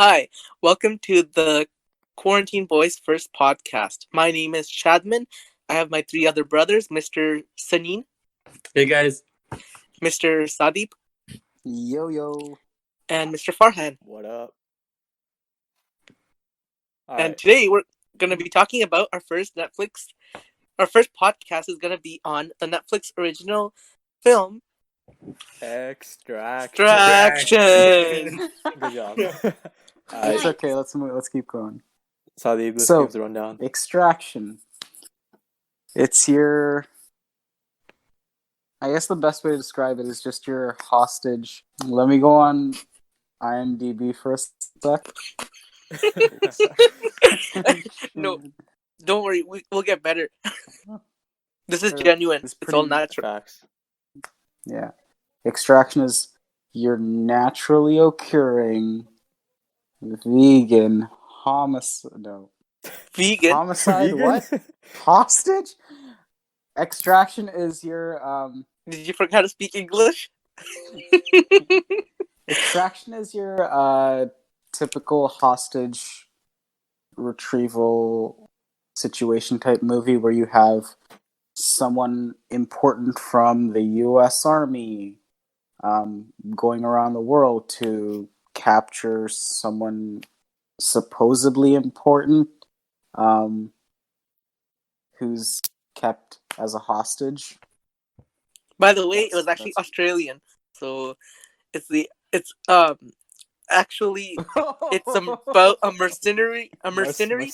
Hi, welcome to the Quarantine Boys First podcast. My name is Shadman. I have my three other brothers, Mr. Sanin, Hey guys. Mr. Sadeep, Yo. and Mr. Farhan. What up? And today we're going to be talking about our first podcast is going to be on the Netflix original film, Extraction. Good job. It's okay. Let's keep going. Sadeep, let's give the rundown. Extraction. It's your. I guess the best way to describe it is just your hostage. Let me go on IMDb for a sec. No, don't worry. We'll get better. This is genuine. It's all natural. Facts. Yeah. Extraction is your naturally occurring vegan homicide. No. Vegan? Homicide? What? Hostage? Extraction is your Did you forget how to speak English? Extraction is your typical hostage retrieval situation type movie where you have someone important from the U.S. Army going around the world to capture someone supposedly important who's kept as a hostage. By the way, it was actually Australian, so it's actually it's about a mercenary. Mercenary.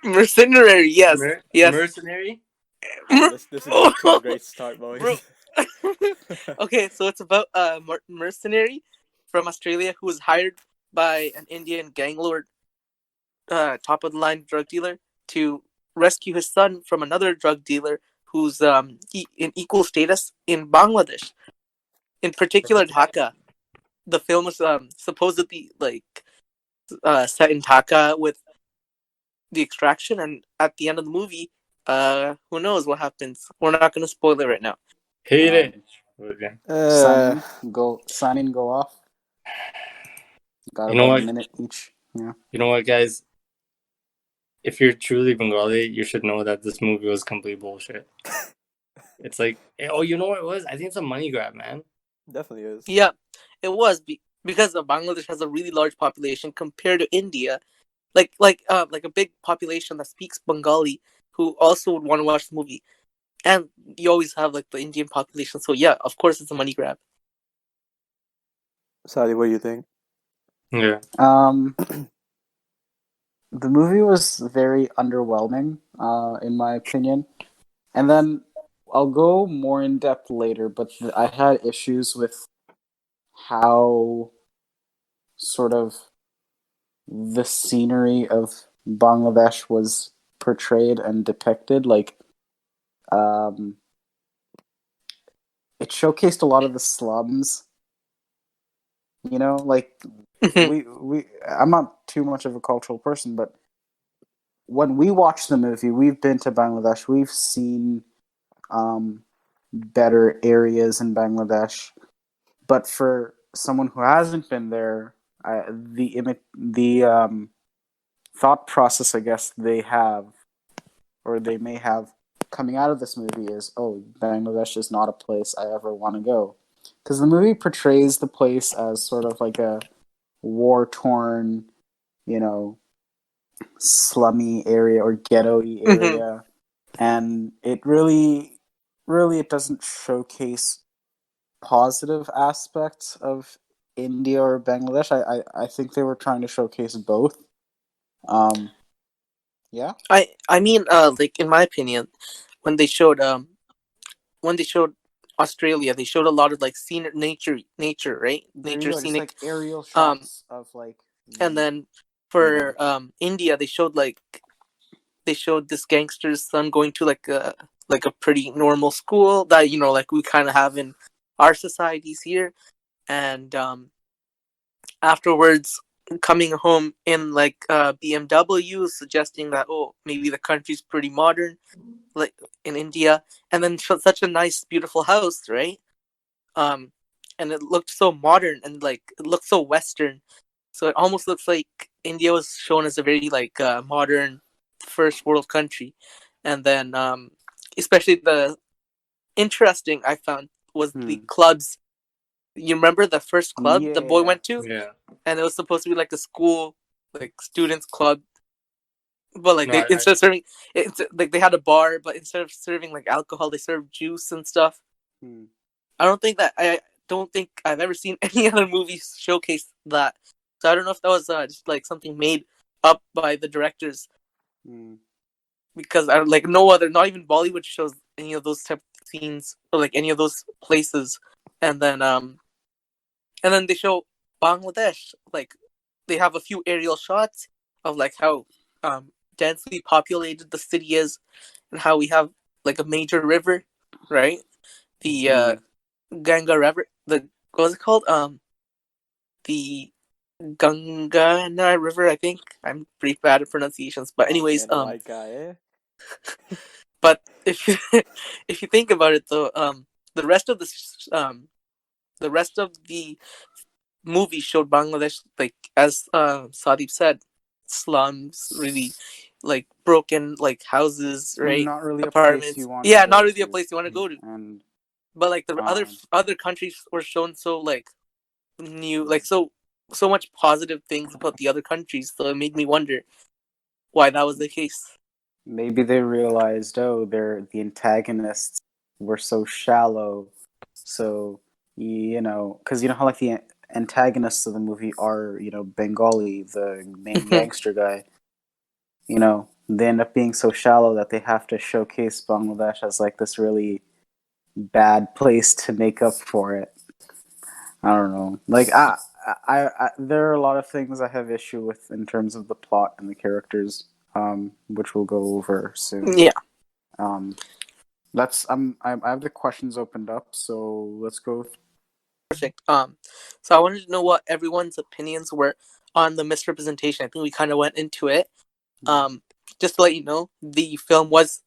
Mercenary. Yes. Yes. Mercenary. This is a great start, boys. Okay, so it's about a mercenary from Australia who was hired by an Indian gang lord, top of the line drug dealer, to rescue his son from another drug dealer who's in equal status in Bangladesh, in particular Dhaka. The film was supposedly set in Dhaka with the extraction, and at the end of the movie, who knows what happens? We're not going to spoil it right now. Hate it. Signing go off. Got you know about what? A minute each. Yeah. You know what, guys? If you're truly Bengali, you should know that this movie was complete bullshit. It's like, oh, you know what it was? I think it's a money grab, man. Definitely is. Yeah, it was because Bangladesh has a really large population compared to India, like a big population that speaks Bengali who also would want to watch the movie, and you always have like the Indian population. So yeah, of course it's a money grab. Sadi, what do you think? Yeah. The movie was very underwhelming, in my opinion. And then I'll go more in depth later, but I had issues with how sort of the scenery of Bangladesh was portrayed and depicted. Like, it showcased a lot of the slums. You know, like I'm not too much of a cultural person, but when we watch the movie, we've been to Bangladesh. We've seen better areas in Bangladesh, but for someone who hasn't been there, the thought process, I guess they have, or they may have, coming out of this movie is, oh, Bangladesh is not a place I ever want to go. Because the movie portrays the place as sort of like a war-torn, slummy area or ghetto-y area. And it really it doesn't showcase positive aspects of India or Bangladesh. I think they were trying to showcase both. Yeah. I mean, like in my opinion, when they showed Australia, they showed a lot of like nature, right? Nature, scenic, like aerial shots of like. And then for India, they showed this gangster's son going to like a pretty normal school that like we kind of have in our societies here, and afterwards coming home in like BMW, suggesting that maybe the country's pretty modern, like in India, and then such a nice, beautiful house, right? and it looked so modern and like it looked so Western. So it almost looks like India was shown as a very like modern first world country, and then especially the interesting I found was the clubs. You remember the first club the boy Yeah. went to, Yeah. and it was supposed to be like a school, like students club, but like No, they instead of serving, it's like they had a bar, but instead of serving like alcohol, they served juice and stuff. Hmm. I don't think I've ever seen any other movie showcase that. So I don't know if that was just like something made up by the directors, Hmm. because I like no other, not even Bollywood shows any of those type of scenes or like any of those places. And then they show Bangladesh, like they have a few aerial shots of like how densely populated the city is, and how we have like a major river, right? The Ganga River. The what was it called? The Ganga River. I think I'm pretty bad at pronunciations, but Oh anyways, man, the white guy, eh? but if you if you think about it though, the rest of the rest of the movie showed Bangladesh like as Sadip said, slums, really like broken like houses, right? Not really a place Apartments. you want to Yeah, not go really a to, place you want to go to. and But like the um, other countries were shown so like new, like so much positive things about the other countries. So it made me wonder why that was the case. maybe they realized, oh, the antagonists were so shallow, so because you know how like the antagonists of the movie are Bengali, the main gangster guy. They end up being so shallow that they have to showcase Bangladesh as like this really bad place to make up for it. I don't know. Like there are a lot of things I have issue with in terms of the plot and the characters, which we'll go over soon. Yeah, Um, I have the questions opened up, so let's go. perfect. So I wanted to know what everyone's opinions were on the misrepresentation. I think we kind of went into it. Um, just to let you know, the film was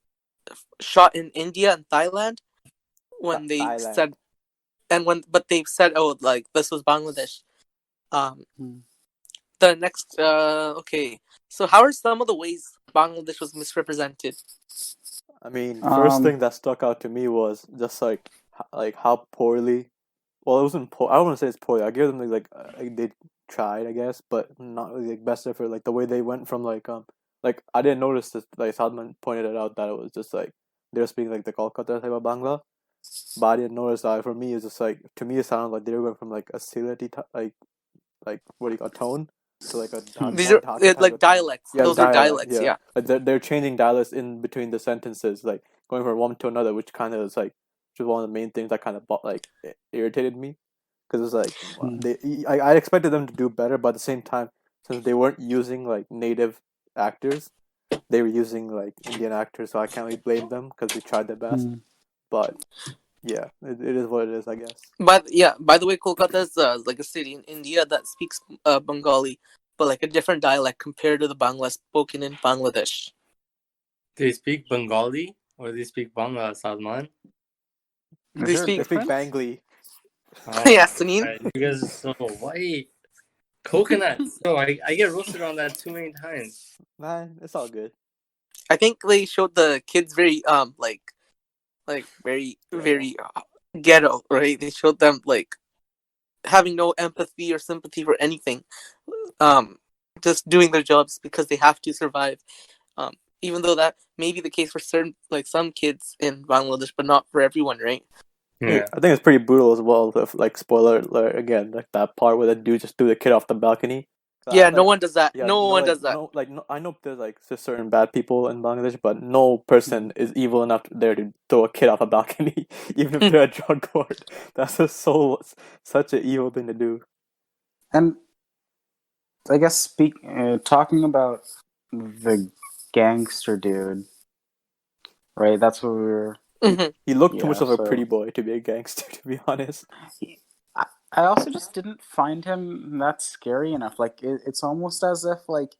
shot in India and Thailand when they Thailand. said, but they said, oh, like this was Bangladesh. Um, the next, okay. So how are some of the ways Bangladesh was misrepresented? I mean, first Um, thing that stuck out to me was just like how poorly. Well, it wasn't poor. I don't want to say it's poorly. I give them like they tried, I guess, but not really like best effort. Like the way they went from like I didn't notice this. Like Salman pointed it out that it was just like they were speaking like the Kolkata type of Bangla, but I didn't notice that. For me, it's just like to me it sounded like they were going from like a Sylheti like what do you call tone to like a These more are Dhaka type like of tone. dialects. Yeah, Those are dialect. dialects. Yeah, Yeah. like they're changing dialects in between the sentences, like going from one to another, which kind of is like just one of the main things that kind of like irritated me because it's like I expected them to do better, but at the same time, since they weren't using like native actors, they were using like Indian actors, so I can't really blame them because they tried their best. But yeah, it is what it is, I guess. But yeah, by the way, Kolkata is like a city in India that speaks Bengali, but like a different dialect compared to the Bangla spoken in Bangladesh. Do they speak Bengali or do they speak Bangla, Salman? is They there a speak, They speak difference? Bangli. Oh yeah, my Sunil. god, you guys are so white. Coconuts. Bro, I get roasted on that too many times. Man, it's all good. I think they showed the kids very like very Ghetto. very ghetto, right? They showed them like having no empathy or sympathy for anything, um, just doing their jobs because they have to survive. Even though that may be the case for certain, like some kids in Bangladesh, but not for everyone, right? Yeah. I think it's pretty brutal as well. If, like spoiler alert again, like that part where the dude just threw the kid off the balcony. Yeah, no Like one does that. yeah, No no, one like does that. no, like no. I know there's like certain bad people in Bangladesh, but no person is evil enough there to throw a kid off a balcony, even if they're a drug lord. That's just such an evil thing to do. And I guess talking about the gangster dude, right? That's what we were. Mhm. He looked too much Yeah. of a pretty So boy to be a gangster, to be honest. I also just didn't find him that scary enough. Like it's almost as if like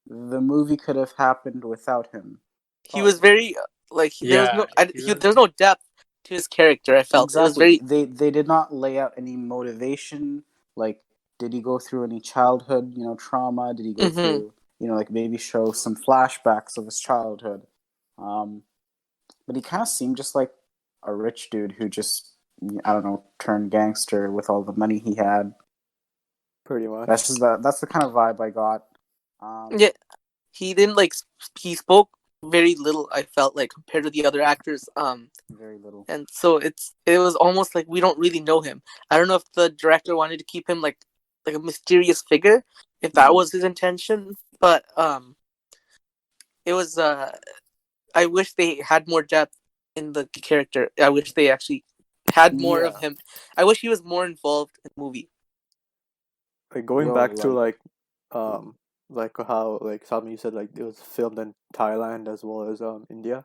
the movie could have happened without him. He Oh, was very like there was Yeah, he was there's no depth to his character. I felt it was Exactly. very. They did not lay out any motivation. Like, did he go through any childhood, trauma? Did he go Mm-hmm. through, like maybe show some flashbacks of his childhood? Um, but he kind of seemed just like a rich dude who just, I don't know, turned gangster with all the money he had. Pretty much. That's the kind of vibe I got. Yeah, he didn't like. He spoke very little. I felt like compared to the other actors. Very little. And so it was almost like we don't really know him. I don't know if the director wanted to keep him like a mysterious figure, if that was his intention. But it was. I wish they had more depth in the character. I wish they actually had more of him. I wish he was more involved in the movie. Like going Yo, back to like, like how like something you said like it was filmed in Thailand as well as India.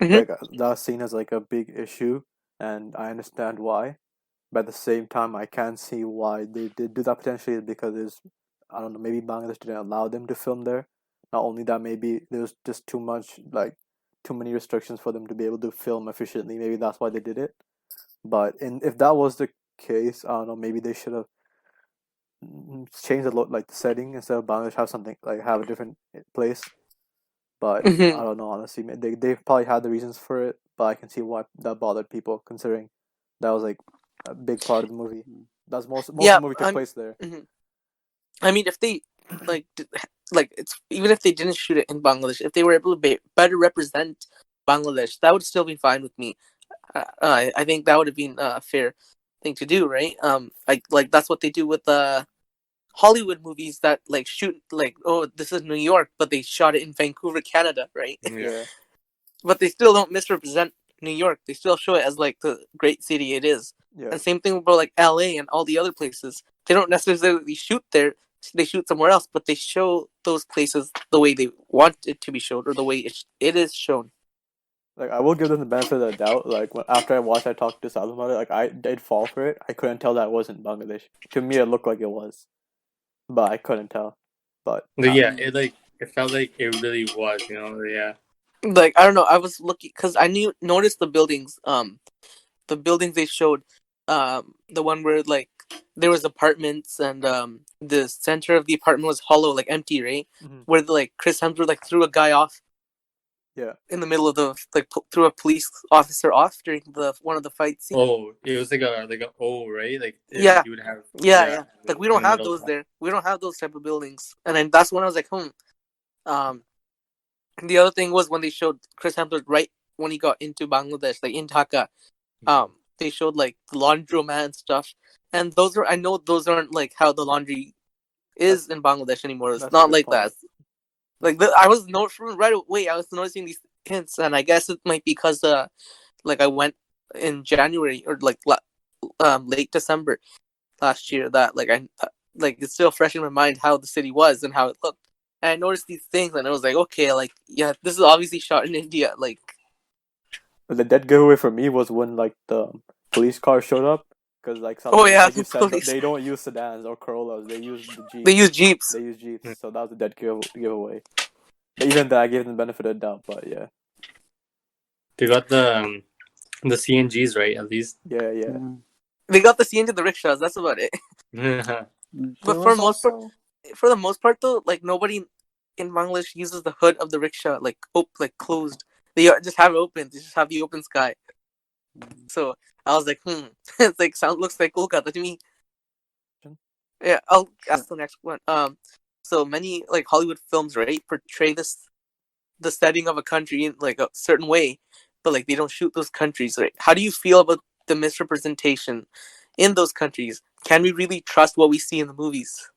Mm-hmm. Like that's seen as like a big issue, and I understand why. But at the same time, I can see why they did do that potentially because there's I don't know, maybe Bangladesh didn't allow them to film there. Not only that, maybe there was just too much like too many restrictions for them to be able to film efficiently. Maybe that's why they did it. But if that was the case, I don't know. Maybe they should have changed a lot, like the setting instead of Bangladesh have something like have a different place. But Mm-hmm. I don't know honestly. They probably had the reasons for it, but I can see why that bothered people considering that was like a big part of the movie. That's most of Yeah, the movie took place there. mhm. I mean, if they like like it's even if they didn't shoot it in Bangladesh, if they were able to better represent Bangladesh, that would still be fine with me. I think that would have been a fair thing to do, right? Like that's what they do with Hollywood movies that like shoot like, oh, this is New York, but they shot it in Vancouver, Canada, right? Yeah. But they still don't misrepresent New York. They still show it as like the great city it is. Yeah. And same thing about like LA and all the other places. They don't necessarily shoot there. They shoot somewhere else, but they show those places the way they want it to be shown or the way it is shown. Like I will give them the benefit of the doubt. Like after I watched, I talked to Salim about it. Like I did fall for it. I couldn't tell that it wasn't Bangladesh. To me, it looked like it was, but I couldn't tell. But Yeah, it felt like it really was, yeah. Like I don't know. I was looking because I noticed the buildings. The buildings they showed. The one where like there was apartments and the center of the apartment was hollow, like empty, right? mm-hmm. Where like Chris Hemsworth like threw a guy off. Yeah. In the middle of the like threw a police officer off during the one of the fight scenes. Oh, it was like a O, right? Like Yeah. you would have Yeah. Like we don't in the have middle. those there. We don't have those type of buildings. And then that's when I was like, Um, the other thing was when they showed Chris Hemsworth right when he got into Bangladesh, like in Dhaka. They showed like the laundromat and stuff, and I know those aren't like how the laundry is in Bangladesh anymore. It's not like that. Like I was right away. I was noticing these hints, and I guess it might be because like I went in January or like late December last year that like I like it's still fresh in my mind how the city was and how it looked. And I noticed these things, and I was like, okay, like yeah, this is obviously shot in India. Like the dead giveaway for me was when like the police car showed up because like oh yeah, like you said, police. they don't use sedans or Corollas. They use the Jeeps. They use Jeeps. They use Jeeps. So that was a dead giveaway. But even that, I gave them the benefit of the doubt. But yeah, they got the CNGs right at least. Yeah. They got the scene to the rickshaws. That's about it. But for the most part, though, like nobody in Bangladesh uses the hood of the rickshaw like closed. They just have it open. They just have the open sky. So I was like, it's like looks like Kolkata to me. Yeah, I'll ask the next one. So many like Hollywood films, right, portray the setting of a country in like a certain way, but like they don't shoot those countries. Right? How do you feel about the misrepresentation in those countries? Can we really trust what we see in the movies?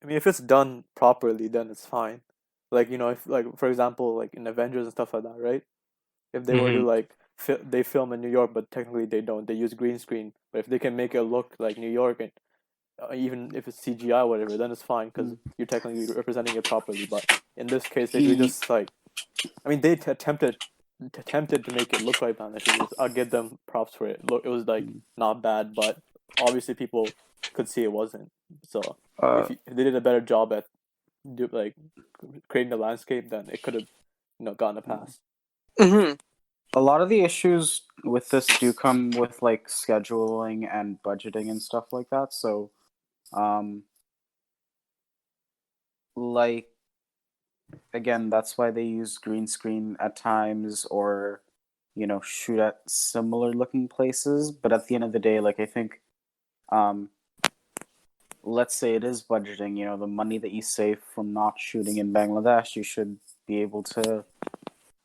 I mean, if it's done properly, then it's fine. Like if like for example, like in Avengers and stuff like that, right? If they were to like they film in New York, but technically they don't. They use green screen. But if they can make it look like New York, and even if it's CGI or whatever, then it's fine because you're technically representing it properly. But in this case, they just like, I mean, they attempted to make it look like Bangladesh. I'll give them props for it. Look, it was like not bad, but obviously people could see it wasn't. So if they did a better job at like creating the landscape, then it could have gotten a pass. Mm-hmm. a lot of the issues with this do come with like scheduling and budgeting and stuff like that. So, um, like again, that's why they use green screen at times, or shoot at similar looking places. But at the end of the day, like I think, um, let's say it is budgeting. The money that you save from not shooting in Bangladesh, you should be able to,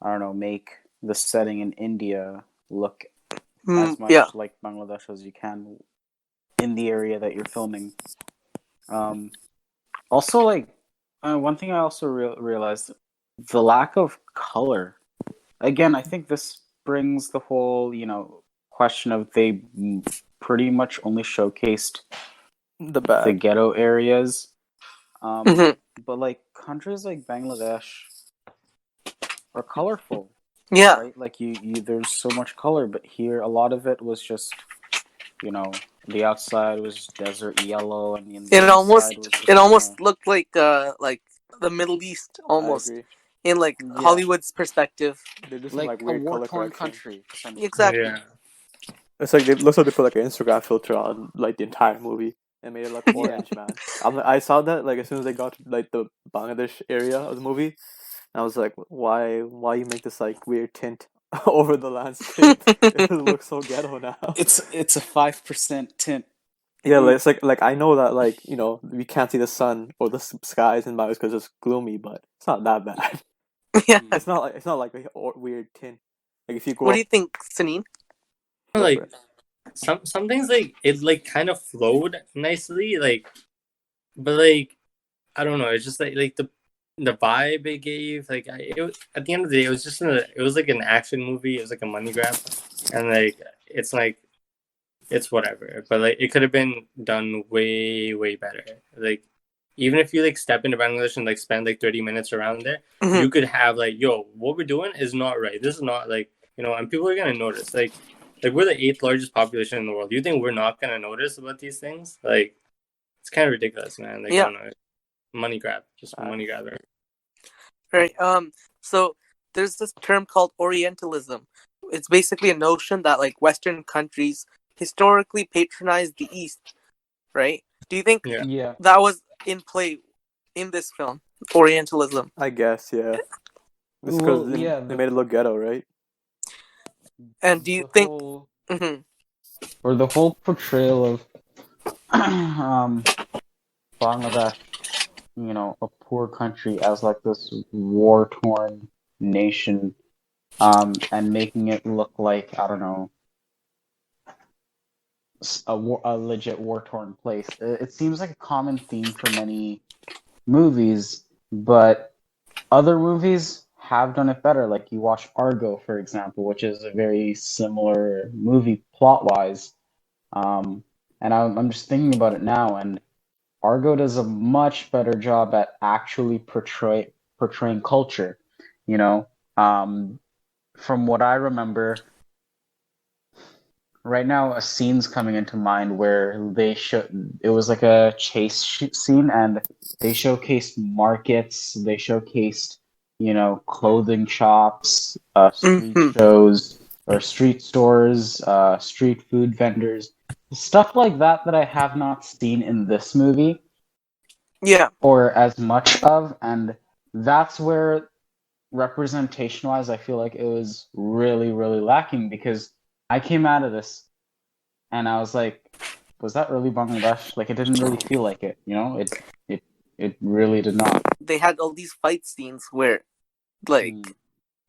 I don't know, make the setting in India look as Yeah. much like Bangladesh as you can in the area that you're filming. Also, like one thing I also realized, the lack of color. Again, I think this brings the whole question of they pretty much only showcased The the bad. ghetto areas. hmm But like countries like Bangladesh are colorful, Yeah. right? Like there's so much color, but here a lot of it was just, the outside was desert yellow, and the It inside almost was it just almost looked like the Middle East I almost agree. in like yeah, Hollywood's perspective. They did some like like a weird war color torn correction. country essentially. Exactly. Yeah. It's like it looks like they put like an Instagram filter on like the entire movie and made it look Yeah. orange, man. I saw that like as soon as they got to like the Bangladesh area of the movie, and I was like, why you make this like weird tint over the landscape? It looks so ghetto now. It's a 5% tint. Yeah, like, it's like I know that like we can't see the sun or the skies in Bangladesh because it's gloomy, but it's not that bad. Yeah. It's not like a weird tint. Like if you go What do up, you think, Sanine? go for Like it. some things like it like kind of flowed nicely, like, but like I don't know. It's just like the vibe it gave. Like at the end of the day, it was just it was like an action movie. It was like a money grab, and like it's whatever. But like it could have been done way better. Like even if you like step into Bangladesh and like spend like 30 minutes around there, Mm-hmm. you could have like, yo, what we're doing is not right. This is not like and people are gonna notice. Like we're the eighth largest population in the world. You think we're not gonna notice about these things? Like it's kind of ridiculous, man. Like I Yeah. don't know, money grab, just money grab. Right. So there's this term called Orientalism. It's basically a notion that like Western countries historically patronized the East, right? Do you think Yeah. Yeah. that was in play in this film, Orientalism? I guess, yeah. It's because Well, yeah, they made it look ghetto, right? And do you the think? whole Mm-hmm. or the whole portrayal of Bangladesh, a poor country as like this war torn nation, and making it look like, I don't know, a legit war torn place. It seems like a common theme for many movies, but other movies have done it better. Like you watch Argo, for example, which is a very similar movie plot wise. And I'm just thinking about it now, and Argo does a much better job at actually portraying culture. You know, um, from what I remember, right now a scene's coming into mind where it was like a chase scene, and they showcased markets, they showcased clothing shops, street Mm-hmm. shows or street stores, street food vendors, stuff like that I have not seen in this movie Yeah. or as much of. And that's where representation wise I feel like it was really really lacking, because I came out of this and I was like, was that really Bangladesh? Like, it didn't really feel like it. It really did not. They had all these fight scenes where like Mm.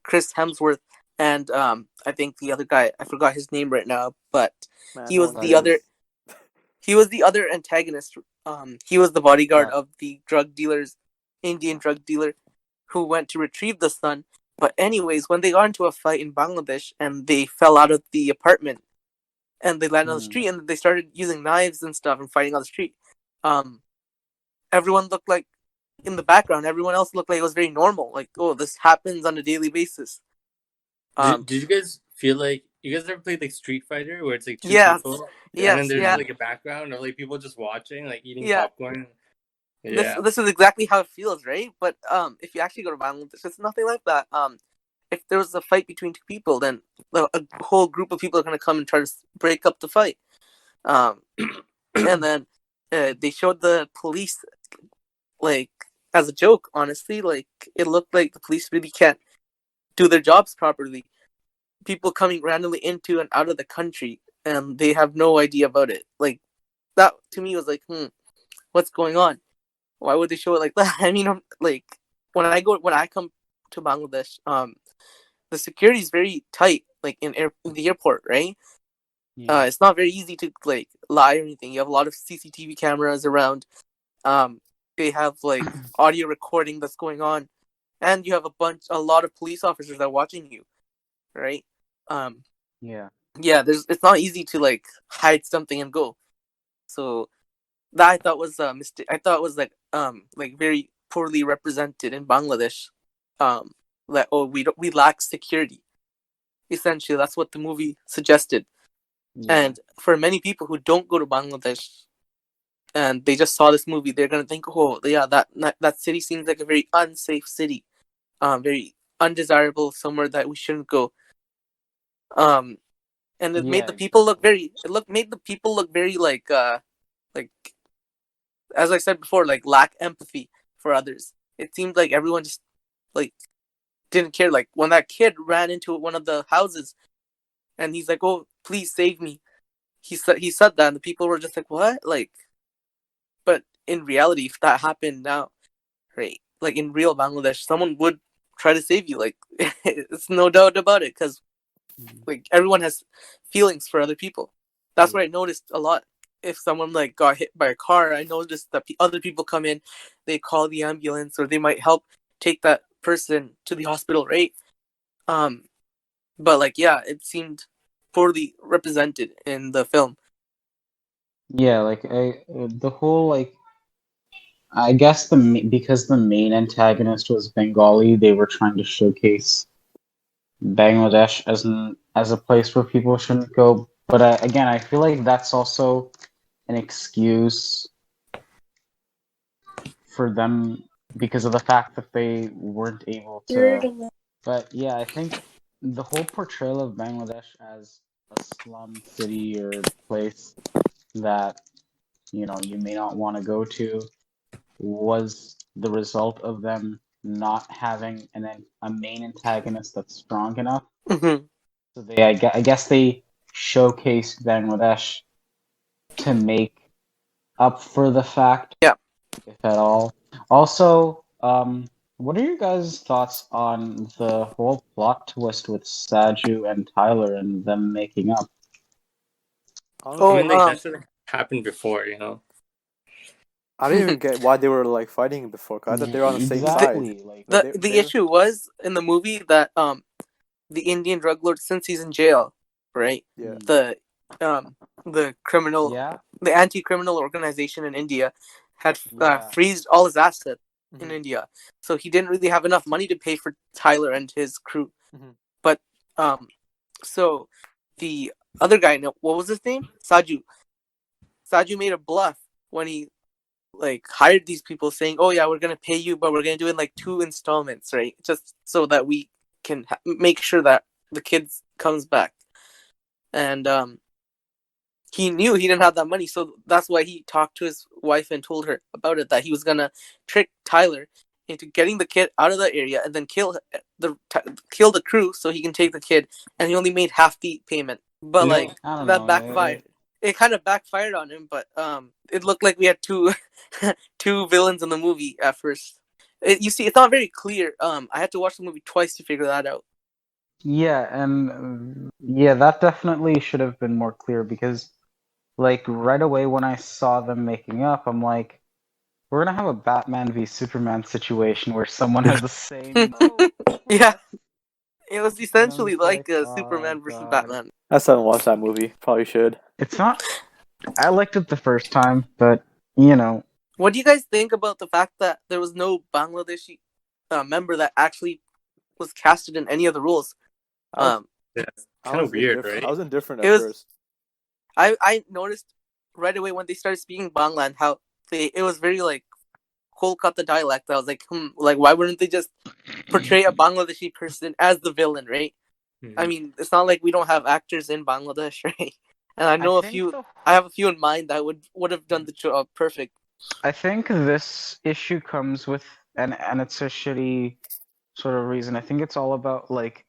Chris Hemsworth and I think the other guy, I forgot his name right now, but Man, he no was one the cares. other he was the other antagonist. He was the bodyguard of the Indian drug dealer who went to retrieve the son. But anyways, when they got into a fight in Bangladesh and they fell out of the apartment and they landed on the Mm. street and they started using knives and stuff and fighting on the street, everyone looked like, in the background, everyone else looked like it was very normal. Like, oh, this happens on a daily basis. Did you guys feel like you guys ever played like Street Fighter, where it's like two Yes, people, and then yes, there's yeah, like a background of like people just watching, like eating yeah. popcorn? This Yeah. this is exactly how it feels, right? But if you actually go to Bangladesh, it's nothing like that. if there was a fight between two people, then a whole group of people are gonna come and try to break up the fight. And then they showed the police like as a joke. Honestly, like it looked like the police really can't do their jobs properly. People coming randomly into and out of the country, and they have no idea about it. Like that to me was like, what's going on? Why would they show it like that? I mean, like when I come to Bangladesh, the security is very tight, like in the airport, right? Yeah. It's not very easy to like lie or anything. You have a lot of CCTV cameras around. They have like audio recording that's going on, and you have a lot of police officers that are watching you, right? Um, Yeah. yeah, it's not easy to like hide something and go. So that I thought was a mistake. I thought was like very poorly represented in Bangladesh. That we lack security. Essentially, that's what the movie suggested. Yeah. And for many people who don't go to Bangladesh and they just saw this movie, they're gonna think, oh yeah, that city seems like a very unsafe city, very undesirable, somewhere that we shouldn't go. And it made Yeah, the people look exactly. made the people look very like as I said before, like lack empathy for others. It seemed like everyone just like didn't care. Like when that kid ran into one of the houses and he's like, "Oh, please save me." He said that, and the people were just like, "What?" Like, but in reality, if that happened now, right? Like in real Bangladesh, someone would try to save you. Like, it's no doubt about it, because Mhm. like everyone has feelings for other people. That's Yeah. what I noticed a lot. If someone like got hit by a car, I noticed that other people come in, they call the ambulance, or they might help take that person to the hospital, right? Um, but like yeah, it seemed poorly represented in the film. Yeah, like the whole like I guess because the main antagonist was Bengali, they were trying to showcase Bangladesh as a place where people shouldn't go. But again, I feel like that's also an excuse for them because of the fact that they weren't able to. But yeah, I think the whole portrayal of Bangladesh as a slum city or place that you may not want to go to was the result of them not having a main antagonist that's strong enough. Mm-hmm. So I guess they showcased Bangladesh to make up for the fact, Yeah. if at all. Also, what are your guys' thoughts on the whole plot twist with Saju and Tyler and them making up? I Oh, mean, like that should have happened before, you know. I didn't even get why they were like fighting before. 'Cause I thought they were on the same the side. Exactly. Like, Like the they were. issue was in the movie that the Indian drug lord, since he's in jail, right? Yeah. The um the criminal, yeah, the anti-criminal organization in India had yeah, freezed all his assets in Mm-hmm. India, so he didn't really have enough money to pay for Tyler and his crew. Mm-hmm. But so the other guy, no, what was his name? Saju made a bluff when he like hired these people, saying, "Oh yeah, we're gonna pay you, but we're gonna do it in like 2 installments, right? Just so that we can make sure that the kid comes back." And he knew he didn't have that money, so that's why he talked to his wife and told her about it, that he was gonna trick Tyler into getting the kid out of the area and then kill the crew so he can take the kid. And he only made half the payment, but You like know, I don't that know. backfired. It kind of backfired on him, but it looked like we had two two villains in the movie at first. You see, it's not very clear. I had to watch the movie twice to figure that out. Yeah, and yeah, that definitely should have been more clear because, like, right away when I saw them making up, I'm like, we're gonna have a Batman v Superman situation where someone has the same motive, Yeah, it was and I'm essentially just like, like oh Superman versus God, Batman. I still haven't watched that movie. Probably should. it's not. I liked it the first time, but you know, What do you guys think about the fact that there was no Bangladeshi member that actually was casted in any of the roles? I was Um, that's I kind of was weird, indifferent. I right? was indifferent it at was first. I noticed right away when they started speaking Bangla and how it was very like Kolkata dialect. I was like, like why wouldn't they just portray a Bangladeshi person as the villain, right? I mean, it's not like we don't have actors in Bangladesh, right? And I know a few. I have a few in mind that would have done the job perfect. I think this issue comes with, and it's a shitty sort of reason. I think it's all about like,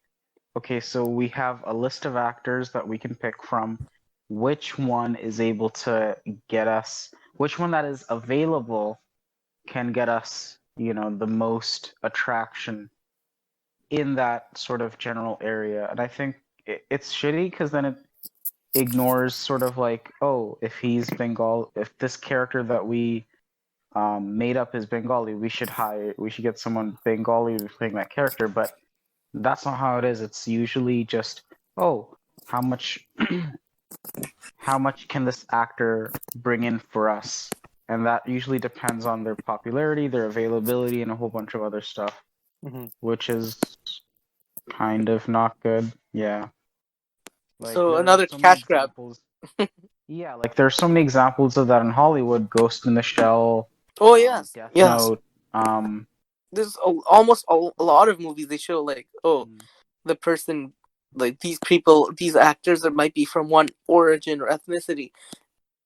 okay, so we have a list of actors that we can pick from. Which one is able to get us? Which one that is available can get us, the most attraction in that sort of general area. And I think it's shitty because then it ignores sort of like, oh, if this character that we made up is Bengali, we should get someone Bengali to playing that character. But that's not how it is. It's usually just, oh, how much how much can this actor bring in for us? And that usually depends on their popularity, their availability, and a whole bunch of other stuff, which is kind of not good. Yeah. Like So there are another so many cash grab. examples. Yeah, like there's so many examples of that in Hollywood. Ghost in the Shell, Oh yes, Death yes. Note. There's almost a lot of movies they show like, oh, the person, like these people, these actors that might be from one origin or ethnicity,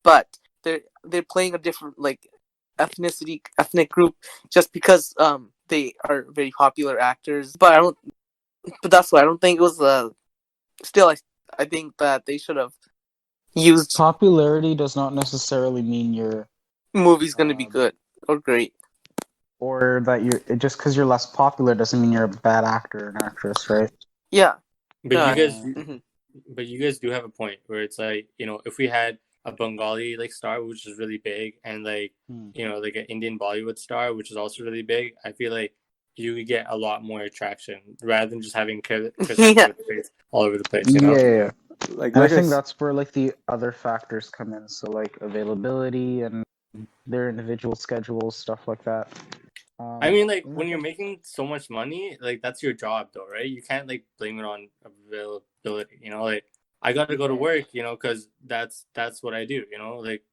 but they're playing a different like ethnic group just because they are very popular actors. But I don't. But that's why I don't think it was still I think that they should have used Popularity does not necessarily mean you're movie's gonna be good or great. or that you're just because you're less popular doesn't mean you're a bad actor or an actress, right? Yeah. But you guys, Mhm. but you guys do have a point where it's like, if we had a Bengali like star which is really big, and like like an Indian Bollywood star which is also really big, I feel like you would get a lot more attraction rather than just having Chris Yeah. Hemsworth all over the place. Yeah. Like And I I think that's where like the other factors come in. So like availability and their individual schedules, stuff like that. I mean, like And I when you're think making so much money, like that's your job, though, right? You can't like blame it on availability. Like I got to go to work, because that's what I do. Like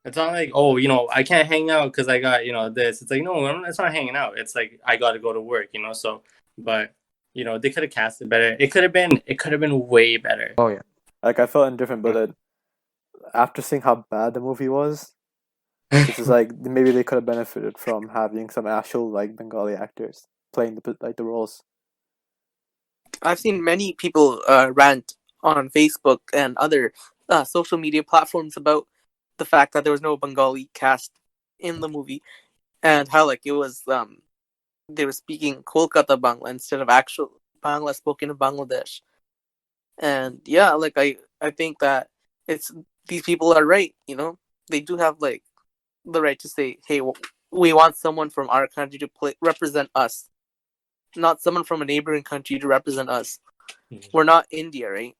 it's not like, oh, I can't hang out because I got this. It's like, no, it's not hanging out. It's like I got to go to work. So, but they could have cast it better. It could have been way better. oh yeah. like I felt indifferent, but then after seeing how bad the movie was, it's just like maybe they could have benefited from having some actual like Bengali actors playing the roles. I've seen many people rant on Facebook and other social media platforms about the fact that there was no Bengali cast in the movie, and how like it was they were speaking Kolkata Bangla instead of actual Bangla spoken in Bangladesh. And yeah, like I think that it's these people are right. They do have like the right to say, hey, we want someone from our country to represent us, not someone from a neighboring country to represent us. We're not India, right?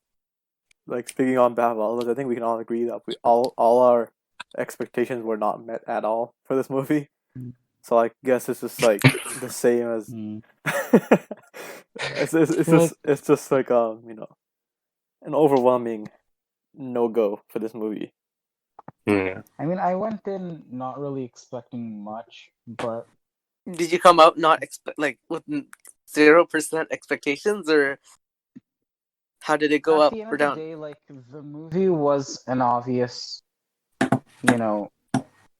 Like speaking on behalf of all of us, I think we can all agree that we all our expectations were not met at all for this movie. So I guess it's just like the same as it's just like an overwhelming no go for this movie. Yeah. I mean, I went in not really expecting much, but Did you come out not like with 0% expectations, or how did it go at up the end or of the down? day, like the movie was an obvious, you know,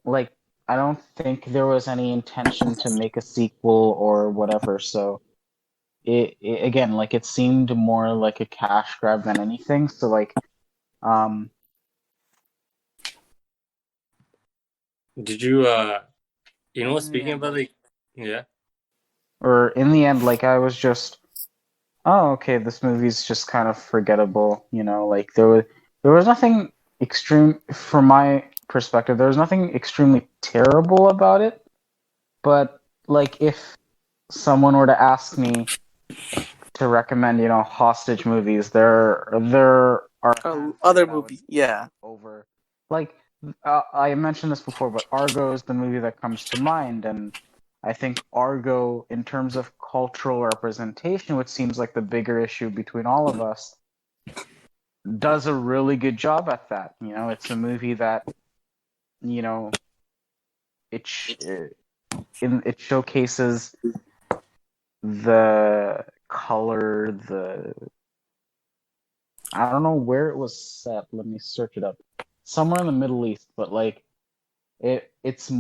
like I don't think there was any intention to make a sequel or whatever. So it again, like it seemed more like a cash grab than anything. So like, um, Did you in the speaking end, about like yeah. or in the end, like I was just, oh, okay, this movie's just kind of forgettable. Like there was nothing extreme from my perspective. There was nothing extremely terrible about it. But like if someone were to ask me to recommend, hostage movies, there are a handful Other that I would movie, yeah. over. Like I mentioned this before, but Argo is the movie that comes to mind, and I think Argo, in terms of cultural representation, which seems like the bigger issue between all of us, does a really good job at that. It's a movie that, you know, it it showcases the color, I don't know where it was set. Let me search it up. Somewhere in the Middle East, but like it's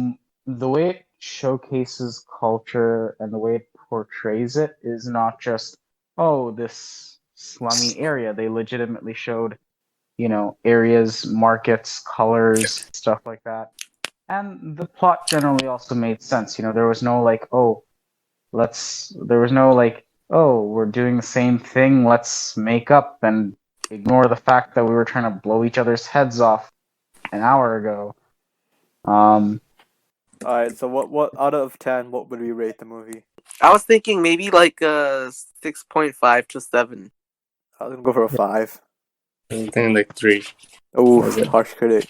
the way it showcases culture and the way it portrays it is not just, oh, this slummy area. They legitimately showed, areas, markets, colors, stuff like that. And the plot generally also made sense. There was no like, there was no like, oh, we're doing the same thing, let's make up and ignore the fact that we were trying to blow each other's heads off an hour ago. Um, All right. So what out of 10, what would we rate the movie? I was thinking maybe like 6.5 to 7. I was gonna go for a 5. I'm thinking like 3. Oh, Was it? harsh critic.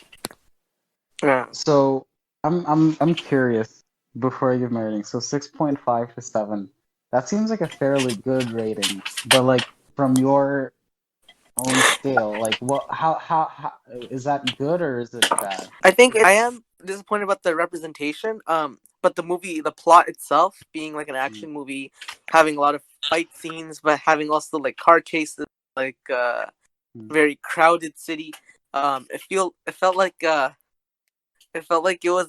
Yeah. so I'm curious before I give my rating. So 6.5 to 7. That seems like a fairly good rating. But like from your own scale, like how is that good or is it bad? I think I am disappointed about the representation. But the plot itself being like an action movie, having a lot of fight scenes, but having also like car chases, like very crowded city. It felt like it was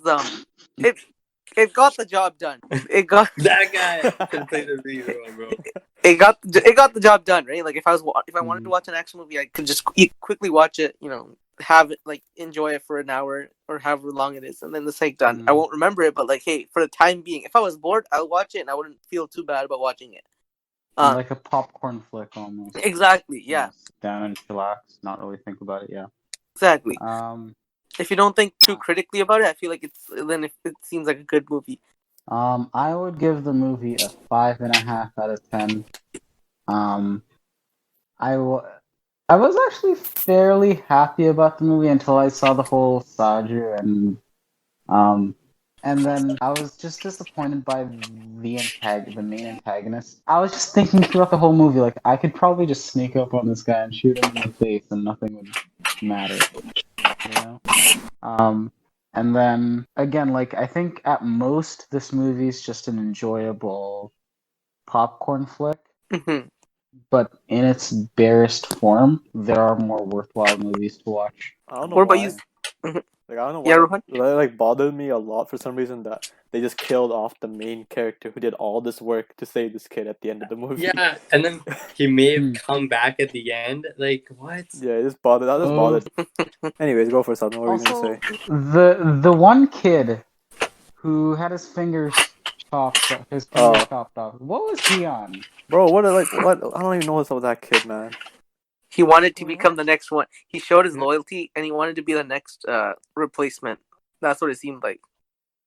it it got the job done. It got That guy can play the hero, bro. it got the job done, right? Like if I wanted to watch an action movie, I could just quickly watch it, have it, like enjoy it for an hour or however long it is, and then it's like done. I won't remember it, but like, hey, for the time being, if I was bored, I'll watch it and I wouldn't feel too bad about watching it. Like a popcorn flick almost. Exactly, yeah. Sit down and chillax, not really think about it, yeah. Exactly. If you don't think too critically about it, I feel like it seems like a good movie. I would give the movie a 5.5 out of 10. I was actually fairly happy about the movie until I saw the whole Saju and then I was just disappointed by the main antagonist. I was just thinking throughout the whole movie, like I could probably just sneak up on this guy and shoot him in the face, and nothing would matter, And then again, like I think at most this movie is just an enjoyable popcorn flick. Mm-hmm. But in its barest form, there are more worthwhile movies to watch. I don't know What about why. you? Mm-hmm. Like I don't know why. Yeah, Rohan? It like bothered me a lot for some reason that they just killed off the main character who did all this work to save this kid at the end of the movie. Yeah, and then he may have come back at the end. Like what? Yeah, it just bothered. That just bothered. Anyways, go for something. What were you gonna say? The one kid who had his fingers chopped off. What was he on? Bro, what? I don't even know what's up with that kid, man. He wanted to become the next one. He showed his loyalty, and he wanted to be the next replacement. That's what it seemed like.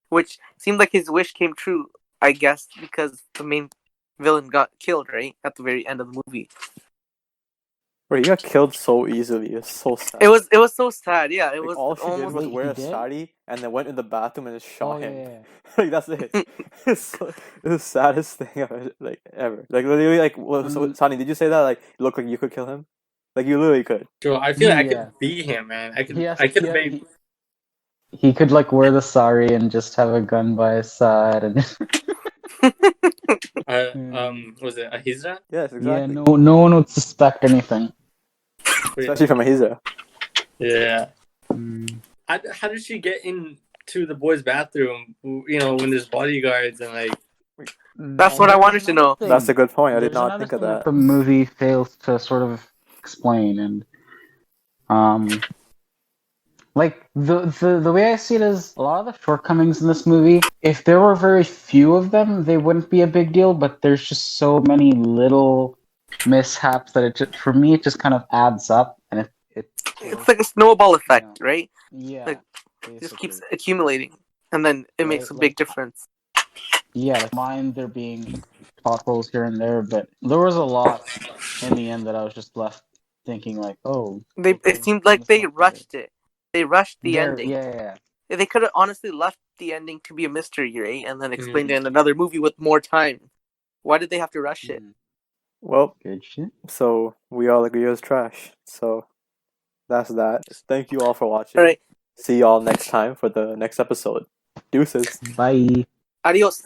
Which seemed like his wish came true, I guess, because the main villain got killed, right? At the very end of the movie. Bro, he got killed so easily. It's so sad. It was so sad, yeah. It like, was all she almost did was wear a sari and then went in the bathroom and just shot him. Yeah. Like that's it. It's the saddest thing ever. Like literally, like so, Sonny, did you say that? Like, it looked like you could kill him. Like you literally could. Bro, I feel like I could be him, man. I could have made. He could like wear the sari and just have a gun by his side and. Was it Ahizra? Yes, exactly. Yeah, no one would suspect anything. Especially from Ahizra. Yeah. How did she get into the boys' bathroom? When there's bodyguards and like. That's what I wanted to know. That's a good point. I did not think of that. The movie fails to sort of explain, and like the way I see it is a lot of the shortcomings in this movie. If there were very few of them, they wouldn't be a big deal. But there's just so many little mishaps that for me it just kind of adds up, and it's like a snowball effect, right? Yeah, like it just keeps accumulating, and then it makes a big difference. Yeah, like mine there being potholes here and there, but there was a lot in the end that I was just left thinking like, oh. It seemed like they rushed it. They rushed the ending. Yeah. They could have honestly left the ending to be a mystery, right? And then explained it in another movie with more time. Why did they have to rush it? Well, good shit. So we all agree it was trash. So that's that. Thank you all for watching. All right. See y'all next time for the next episode. Deuces. Bye. Adios.